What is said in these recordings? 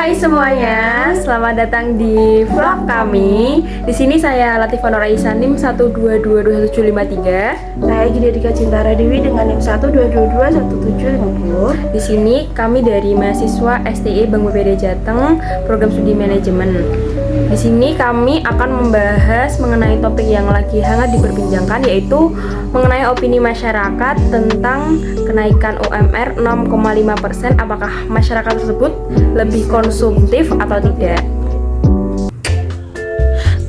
Hai semuanya, selamat datang di vlog kami. Di sini saya Latifah Nur Aisyah NIM 1222753. Saya Gidedika Cintara Dewi dengan NIM 122211750. Di sini kami dari mahasiswa STI Bank BPD Jateng, program studi manajemen. Di sini kami akan membahas mengenai topik yang lagi hangat diperbincangkan, yaitu mengenai opini masyarakat tentang kenaikan UMR 6,5%. Apakah masyarakat tersebut lebih konsumtif atau tidak?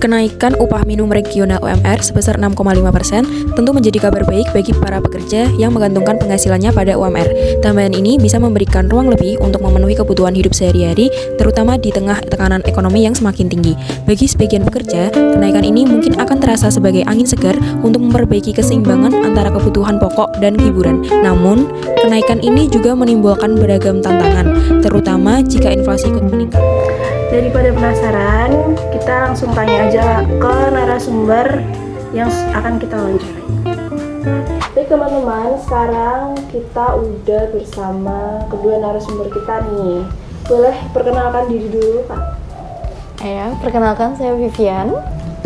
Kenaikan upah minimum regional UMR sebesar 6,5% tentu menjadi kabar baik bagi para pekerja yang menggantungkan penghasilannya pada UMR. Tambahan ini bisa memberikan ruang lebih untuk memenuhi kebutuhan hidup sehari-hari, terutama di tengah tekanan ekonomi yang semakin tinggi. Bagi sebagian pekerja, kenaikan ini mungkin akan terasa sebagai angin segar untuk memperbaiki keseimbangan antara kebutuhan pokok dan hiburan. Namun, kenaikan ini juga menimbulkan beragam tantangan, terutama jika inflasi ikut meningkat. Daripada penasaran, kita langsung tanya aja ke narasumber yang akan kita wawancara. Oke teman-teman, sekarang kita udah bersama kedua narasumber kita nih. Boleh perkenalkan diri dulu, Kak? Ya, perkenalkan saya Vivian.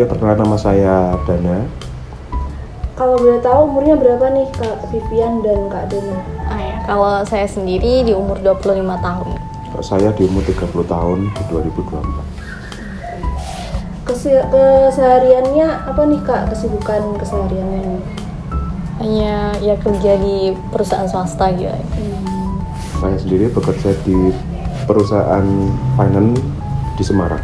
Ya, perkenalkan nama saya Dana. Kalau boleh tahu umurnya berapa nih Kak Vivian dan Kak Dana? Kalau saya sendiri di umur 25 tahun. Saya di umur 30 tahun di 2024. Kesehariannya apa nih Kak, kesibukan kesehariannya? Hanya ya kerja di perusahaan swasta gitu. Saya sendiri bekerja di perusahaan finance di Semarang.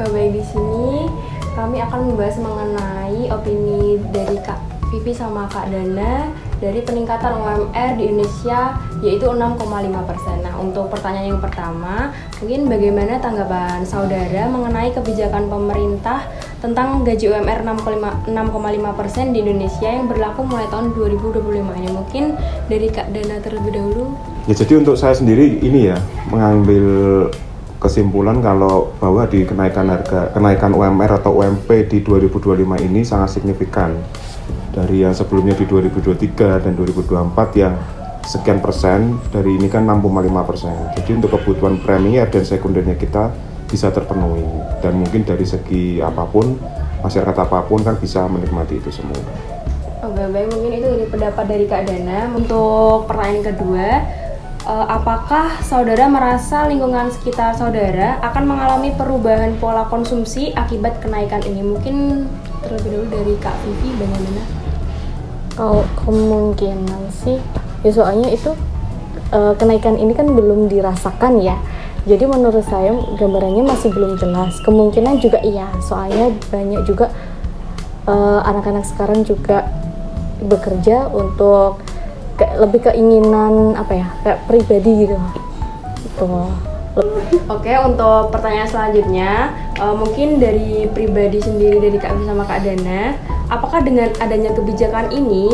Baik, di sini kami akan membahas mengenai opini dari Kak Vivi sama Kak Dana dari peningkatan UMR di Indonesia, yaitu 6,5%. Nah, untuk pertanyaan yang pertama, mungkin bagaimana tanggapan saudara mengenai kebijakan pemerintah tentang gaji UMR 6,5% di Indonesia yang berlaku mulai tahun 2025 ini? Mungkin dari Kak Dana terlebih dahulu. Ya, jadi untuk saya sendiri ini ya mengambil kesimpulan kalau bahwa di kenaikan UMR atau UMP di 2025 ini sangat signifikan dari yang sebelumnya di 2023 dan 2024 yang sekian persen, dari ini kan 6,5%. Jadi untuk kebutuhan premier dan sekundernya kita bisa terpenuhi, dan mungkin dari segi apapun, masyarakat apapun kan bisa menikmati itu semua. Oke, baik, mungkin itu dari pendapat dari Kak Dana. Untuk pertanyaan kedua, apakah saudara merasa lingkungan sekitar saudara akan mengalami perubahan pola konsumsi akibat kenaikan ini? Mungkin terlebih dahulu dari Kak Vivi, bagaimana? Kalau kemungkinan sih, ya soalnya itu kenaikan ini kan belum dirasakan ya. Jadi menurut saya gambarannya masih belum jelas. Kemungkinan juga iya, soalnya banyak juga anak-anak sekarang juga bekerja untuk lebih keinginan apa ya, kayak pribadi gitu. Oke, untuk pertanyaan selanjutnya, mungkin dari pribadi sendiri dari Kak Vivi sama Kak Dana, apakah dengan adanya kebijakan ini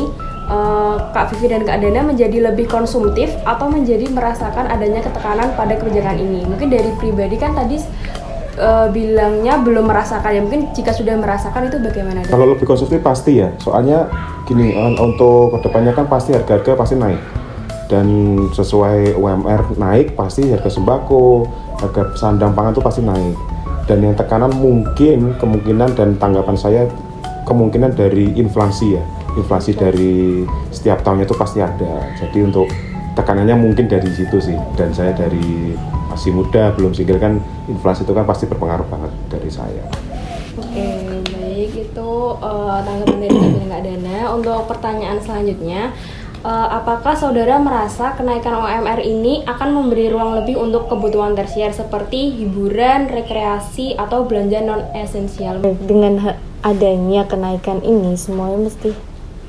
Kak Vivi dan Kak Dana menjadi lebih konsumtif atau menjadi merasakan adanya ketekanan pada kebijakan ini? Mungkin dari pribadi kan tadi bilangnya belum merasakan ya, mungkin jika sudah merasakan itu bagaimana? Kalau lebih konsumtif pasti ya, soalnya gini, untuk kedepannya kan pasti harga-harga pasti naik. Dan sesuai UMR naik, pasti harga sembako, harga sandang pangan itu pasti naik. Dan yang tekanan kemungkinan dan tanggapan saya kemungkinan dari inflasi ya, inflasi dari setiap tahunnya itu pasti ada. Jadi untuk tekanannya mungkin dari situ sih. Dan saya dari masih muda, belum single kan, inflasi itu kan pasti berpengaruh banget dari saya. Oke, baik, itu tanggapan dari Kak Dana. Untuk pertanyaan selanjutnya, apakah saudara merasa kenaikan UMR ini akan memberi ruang lebih untuk kebutuhan tersier seperti hiburan, rekreasi, atau belanja non-esensial? Dengan adanya kenaikan ini, semuanya mesti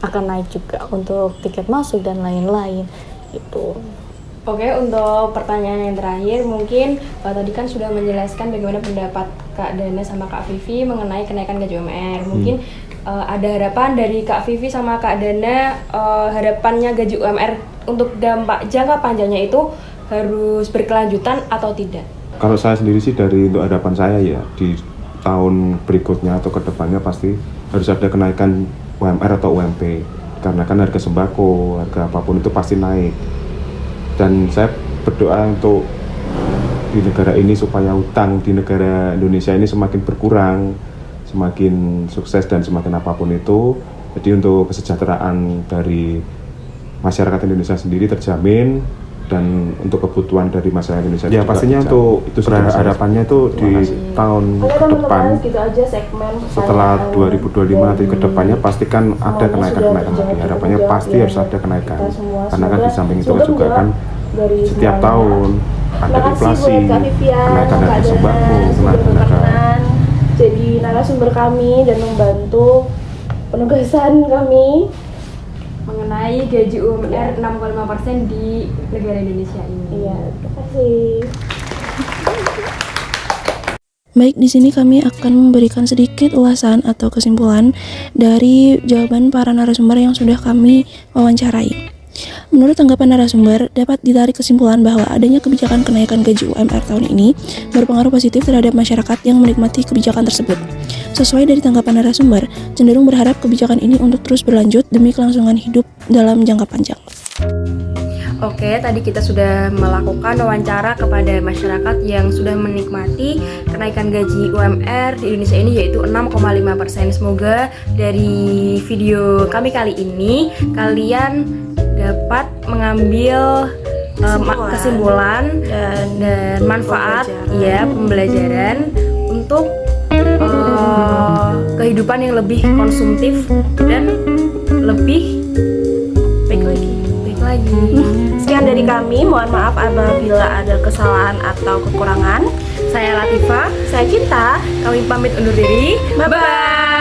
akan naik juga untuk tiket masuk dan lain-lain gitu. Oke, untuk pertanyaan yang terakhir, mungkin tadi kan sudah menjelaskan bagaimana pendapat Kak Dana sama Kak Vivi mengenai kenaikan gaji UMR. Mungkin ada harapan dari Kak Vivi sama Kak Dana, harapannya gaji UMR untuk dampak jangka panjangnya itu harus berkelanjutan atau tidak? Kalau saya sendiri sih, dari untuk harapan saya ya, di tahun berikutnya atau kedepannya pasti harus ada kenaikan UMR atau UMP, karena kan harga sembako, harga apapun itu pasti naik. Dan saya berdoa untuk di negara ini supaya utang di negara Indonesia ini semakin berkurang, semakin sukses dan semakin apapun itu. Jadi untuk kesejahteraan dari masyarakat Indonesia sendiri terjamin, dan untuk kebutuhan dari masyarakat Indonesia Ya, juga pastinya terjamin. untuk Itu harapannya itu di tahun Oke ke depan, teman-teman, gitu aja segmen setelah pertanyaan 2025 nanti ke dari depannya pastikan ada semuanya kenaikan-kenaikan sudah lagi. Harapannya terjawab pasti ya, harus ada kenaikan. kita semua. Karena kan di samping itu Semoga juga kan dari setiap semuanya. tahun ada Terima kasih inflasi, buat Kak Vivian, kenaikan Kak harga Dana, sembako, sudah kenaikan harga. berkenan jadi narasumber kami dan membantu penugasan kami. Mengenai gaji UMR 6,5% di negara Indonesia ini. Iya, terima kasih. Baik, di sini kami akan memberikan sedikit ulasan atau kesimpulan dari jawaban para narasumber yang sudah kami wawancarai. Menurut tanggapan narasumber, dapat ditarik kesimpulan bahwa adanya kebijakan kenaikan gaji UMR tahun ini berpengaruh positif terhadap masyarakat yang menikmati kebijakan tersebut. Sesuai dari tanggapan narasumber, cenderung berharap kebijakan ini untuk terus berlanjut demi kelangsungan hidup dalam jangka panjang. Oke, tadi kita sudah melakukan wawancara kepada masyarakat yang sudah menikmati kenaikan gaji UMR di Indonesia ini, yaitu 6,5%. Semoga dari video kami kali ini kalian dapat mengambil kesimpulan dan manfaat pembelajaran untuk kehidupan yang lebih konsumtif dan lebih baik lagi. Sekian dari kami, mohon maaf apabila ada kesalahan atau kekurangan. Saya Latifah, Saya Cinta. kami pamit undur diri. Bye-bye.